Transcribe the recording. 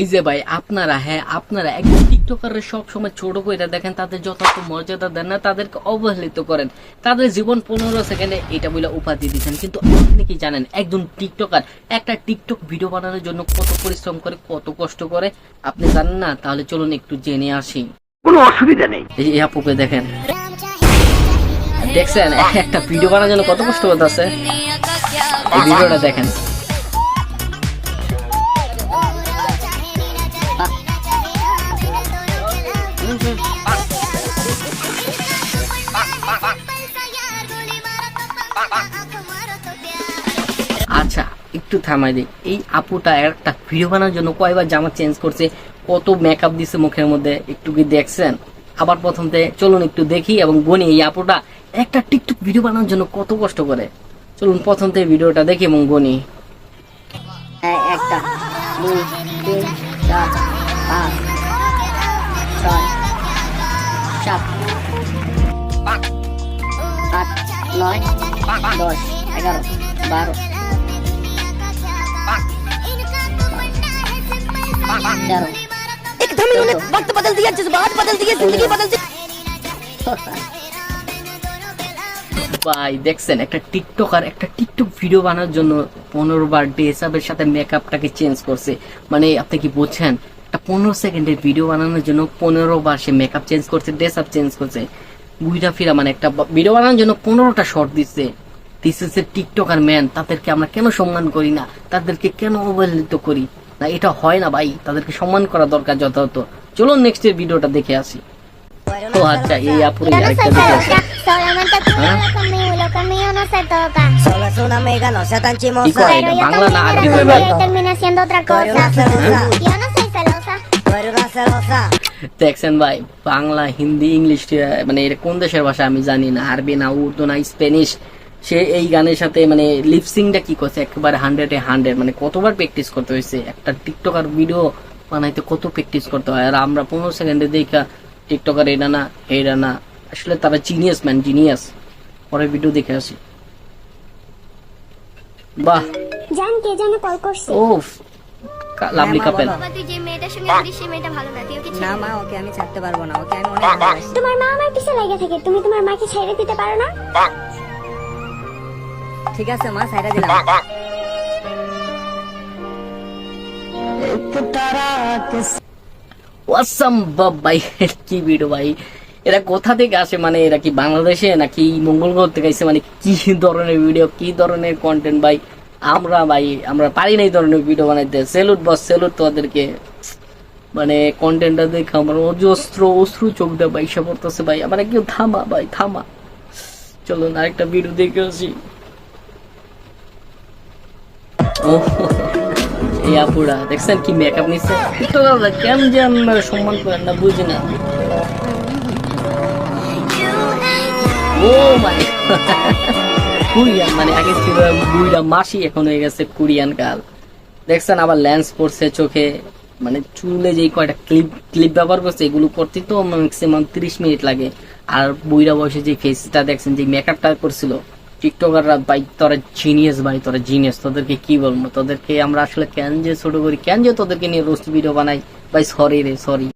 এই যে ভাই আপনারা একজন টিকটকারের সব সময় ছোট করে দেখেন, তাদের যথার্থ মর্যাদা দেন না, তাদেরকে অবহেলিত করেন, তাদের জীবন 15 সেকেন্ডে এটা বলে উপাধি দিচ্ছেন। কিন্তু আপনি কি জানেন একজন টিকটকার একটা টিকটক ভিডিও বানানোর জন্য কত পরিশ্রম করে, কত কষ্ট করে? আপনি জানেন না? তাহলে চলুন একটু জেনে আসি। কোনো অসুবিধা নেই। এই আপুকে দেখেন, দেখছেন একটা ভিডিও বানানোর জন্য কত কষ্ট করতে আছে। এই ভিডিওটা দেখেন। আচ্ছা একটু থামাই দিই, এই আপুটা একটা ভিডিও বানানোর জন্য কয়বার জামা চেঞ্জ করছে, কত মেকআপ দিছে মুখের মধ্যে, একটু কি দেখছেন? আবার প্রথম থেকে চলুন একটু দেখি এবং গুনি এই আপুটা একটা টিকটক ভিডিও বানানোর জন্য কত কষ্ট করে। চলুন প্রথম থেকে ভিডিওটা দেখি এবং গুনি। একটা, দুই, তিন, চার, পাঁচ, ছয়, সাত, আট, নয়, 10, 11, 12, 13। एकदम इन्होंने वक्त बदल दिया, जज्बात बदल दिए, जिंदगी बदल दी। ভাই দেখছেন একটা টিকটকার একটা টিকটক ভিডিও বানানোর জন্য 15 বার ড্রেস আপের সাথে মেকআপটাকে চেঞ্জ করছে। মানে আপনি কি বুঝছেন? একটা 15 সেকেন্ডের ভিডিও বানানোর জন্য 15 বার সে মেকআপ চেঞ্জ করছে, ড্রেস আপ চেঞ্জ করছে, ঘুরা ফিরা। মানে একটা ভিডিও বানানোর জন্য 15টা শর্ট দিচ্ছে। This is a TikToker man. তাদেরকে আমরা কেন সম্মান করি না? তাদেরকে কেন অবহেলিত করি না? এটা হয় না ভাই, তাদেরকে সম্মান করা দরকার যথাযথ। চলুন নেক্সট এর ভিডিওটা দেখে আসি। ও আচ্ছা, এই আপুরে আরেকটা দেখে আসি। Solamente tú hablas conmigo y lo que mío no se toca. Solo es una amiga, no sea tan ¿Y chimosa. cuál? Pero yo Bangla na también Arabi era bebe. rubia y terminé siendo otra Tú eres cosa. una celosa, Yo no soy celosa. tú eres una celosa. দেখছেন ভাই, Bangla, Hindi, English, মানে এটা কোন দেশের ভাষা আমি জানি না, আরবি না, উর্দু না, স্প্যানিশ। সে এই গানের সাথে মানে লিপসিংটা কি করছে একেবারে 100-এ 100। মানে কতবার প্র্যাকটিস করতে হয়েছে একটা টিকটকার ভিডিও বানাইতে, কত প্র্যাকটিস করতে হয়। আর আমরা 15 সেকেন্ডে দেখা টিকটকার এটা না এইটা না। আসলে তারা জিনিয়াস ম্যান, জিনিয়াস। পরের ভিডিও দেখে আসি। বাহ, জান কে জানে কল করছে? ওফ, লাভলি মা, কাপেল। বলো। বাবা তুই যে মেয়েটার সঙ্গে ঘুরিস সেই মেয়েটা ভালো না, তুই ওকে না মা, ওকে আমি ছাড়তে পারবো না, ওকে আমি অনেক ভালোবাসি। তোমার মা আমার পিছে লেগে থাকে, তুমি তোমার মাকে ছেড়ে দিতে পারো না? ঠিক আছে মা, ছাইড়া দিলাম। ওয়াসাম ভাই, কি ভিডিও ভাই! এরা কোথা থেকে আসে? মানে এরা কি বাংলাদেশে নাকি মঙ্গল গ্রহ থেকে আসে? মানে কি ধরনের ভিডিও, কি ধরনের কন্টেন্ট ভাই! আমরা পারি না এই ধরনের ভিডিও বানাইতে। সেলুট বস, সেলুট তোদেরকে। মানে কন্টেন্টটা দেখে আমার অশ্রু চোখ দিয়ে বাইসা পড়তেছে ভাই। আমার কেউ থামা ভাই, থামা। চলুন আরেকটা ভিডিও দেখে আসি। ও এই আপুরা দেখছেন কি মেকআপ নিচ্ছে। কেন যে আমরা সম্মান করেন না বুঝি না। ও মাই কোরিয়ান, মানে আগে ছিল বুইরা মাসি, এখন হয়ে গেছে কোরিয়ান গার্ল। দেখছেন আবার লেন্স পড়ছে চোখে। মানে চুলে যেই কয়টা ক্লিপ ব্যবহার করছে, এগুলো করতে তো ম্যাক্সিমাম 30 মিনিট লাগে। আর বুইরা বয়সে যে ফেসটা দেখছেন, যে মেকআপটা করছিল টিকটকাররা, ভাই তোরা জিনিয়াস ভাই, তোরা জিনিয়াস। তোদেরকে কি বলবো, তোদেরকে আমরা আসলে কেন যে ছোট করি, কেন যে তোদেরকে নিয়ে রোস্ট ভিডিও বানাই ভাই। সরি রে, সরি।